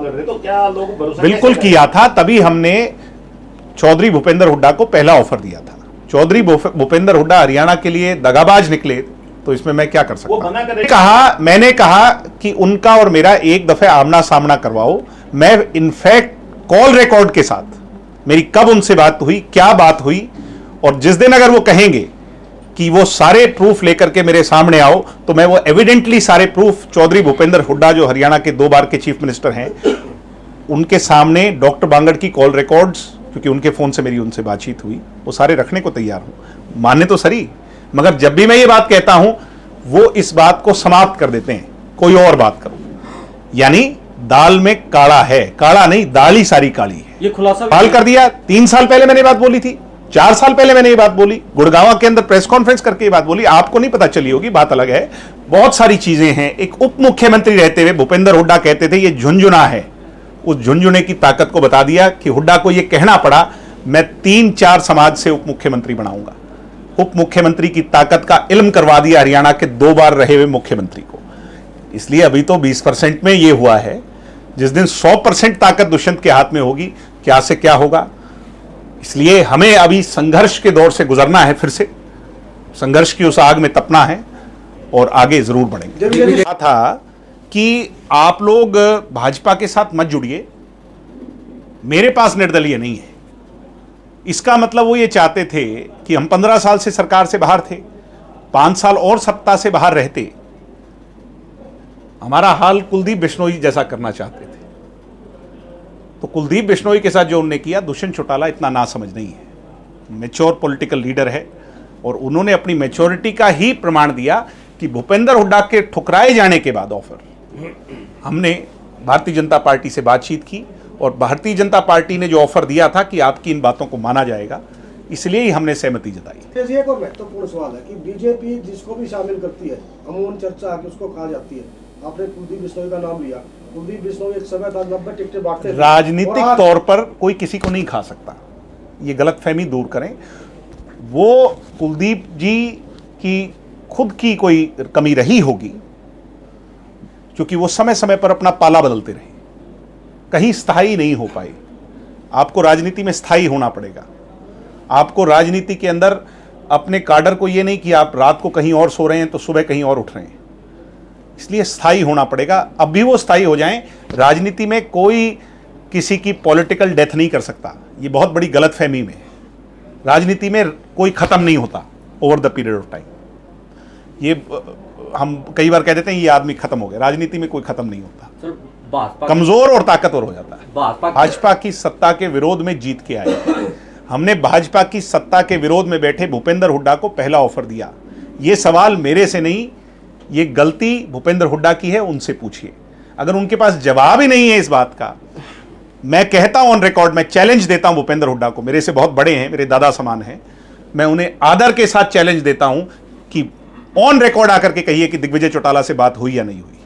कर रहे, तो क्या लोग भरोसा बिल्कुल किया था, तभी हमने चौधरी भूपेंद्र हुड्डा को पहला ऑफर दिया था। चौधरी भूपेंद्र हुड्डा हरियाणा के लिए दगाबाज निकले, तो इसमें मैं क्या कर सकता हूं? मैंने कहा कि उनका और मेरा एक दफे आमना सामना करवाओ। मैं इनफैक्ट कॉल रिकॉर्ड के साथ मेरी कब उनसे बात हुई, क्या बात हुई, और जिस दिन अगर वो कहेंगे कि वो सारे प्रूफ लेकर के मेरे सामने आओ, तो मैं वो एविडेंटली सारे प्रूफ चौधरी भूपेंद्र हुड्डा जो हरियाणा के 2 बार के चीफ मिनिस्टर हैं, उनके सामने डॉक्टर बांगड़ की कॉल रिकॉर्ड्स, क्योंकि उनके फोन से मेरी उनसे बातचीत हुई, वो सारे रखने को तैयार हूं। मानने तो सही, मगर जब भी मैं ये बात कहता हूं वो इस बात को समाप्त कर देते हैं, कोई और बात करो। यानी दाल में काला है, काला नहीं, दाल ही सारी काली है। ये खुलासा हाल कर दिया। 3 साल पहले मैंने बात बोली थी, 4 साल पहले मैंने ये बात बोली, गुड़गांव के अंदर प्रेस कॉन्फ्रेंस करके ये बात बोली। आपको नहीं पता चली होगी, बात अलग है। बहुत सारी चीजें हैं। एक उप मुख्यमंत्री रहते हुए भूपेंद्र हुड्डा कहते थे ये झुंझुना है, उस झुंझुने की ताकत को बता दिया कि हुड्डा को यह कहना पड़ा मैं 3-4 समाज से उप मुख्यमंत्री बनाऊंगा। उप मुख्यमंत्री की ताकत का इल्म करवा दिया हरियाणा के 2 बार रहे हुए मुख्यमंत्री को। इसलिए अभी तो 20% में यह हुआ है। जिस दिन 100% ताकत दुष्यंत के हाथ में होगी, क्या से क्या होगा। इसलिए हमें अभी संघर्ष के दौर से गुजरना है, फिर से संघर्ष की उस आग में तपना है और आगे जरूर बढ़ेंगे। कहा था कि आप लोग भाजपा के साथ मत जुड़िए, मेरे पास निर्दलीय नहीं है। इसका मतलब वो ये चाहते थे कि हम 15 साल से सरकार से बाहर थे, 5 साल और सत्ता से बाहर रहते, हमारा हाल कुलदीप बिश्नोई जैसा करना चाहते थे। तो कुलदीप बिश्नोई के साथ जो उन्होंने किया, दुष्यंत चौटाला इतना नासमझ नहीं है, मैच्योर पॉलिटिकल लीडर है, और उन्होंने अपनी मैच्योरिटी का ही प्रमाण दिया कि भूपेंद्र हुड्डा के ठुकराए जाने के बाद ऑफर हमने भारतीय जनता पार्टी से बातचीत की, और भारतीय जनता पार्टी ने जो ऑफर दिया था कि आपकी इन बातों को माना जाएगा, इसलिए ही हमने सहमति जताई। एक और महत्वपूर्ण सवाल है कि बीजेपी जिसको भी शामिल करती है, अमूमन चर्चा आके उसको कहा जाती है। आपने कुलदीप बिश्नोई का नाम लिया, कुलदीप बिश्नोई एक समय था 90 टिकटें बांटते थे। राजनीतिक तौर पर कोई किसी को नहीं खा सकता, ये गलतफहमी दूर करें। वो कुलदीप जी की खुद की कोई कमी रही होगी, क्योंकि वो समय समय पर अपना पाला बदलते रहे, कहीं स्थायी नहीं हो पाए। आपको राजनीति में स्थायी होना पड़ेगा। आपको राजनीति के अंदर अपने काडर को ये नहीं कि आप रात को कहीं और सो रहे हैं तो सुबह कहीं और उठ रहे हैं, इसलिए स्थायी होना पड़ेगा। अब भी वो स्थायी हो जाएं। राजनीति में कोई किसी की पॉलिटिकल डेथ नहीं कर सकता, ये बहुत बड़ी गलतफहमी में है। राजनीति में कोई खत्म नहीं होता over the period of time. ये हम कई बार कह देते हैं ये आदमी खत्म हो गया, राजनीति में कोई खत्म नहीं होता, कमजोर और ताकतवर हो जाता है। भाजपा की सत्ता के विरोध में जीत के आए, हमने भाजपा की सत्ता के विरोध में बैठे भूपेंद्र हुड्डा को पहला ऑफर दिया। ये सवाल मेरे से नहीं, ये गलती भूपेंद्र हुड्डा की है, उनसे पूछिए। अगर उनके पास जवाब ही नहीं है इस बात का, मैं कहता हूं ऑन रिकॉर्ड, मैं चैलेंज देता हूं भूपेंद्र हुड्डा को, मेरे से बहुत बड़े हैं, मेरे दादा समान हैं, मैं उन्हें आदर के साथ चैलेंज देता हूं कि ऑन रिकॉर्ड आकर के कहिए कि दिग्विजय चौटाला से बात हुई या नहीं हुई।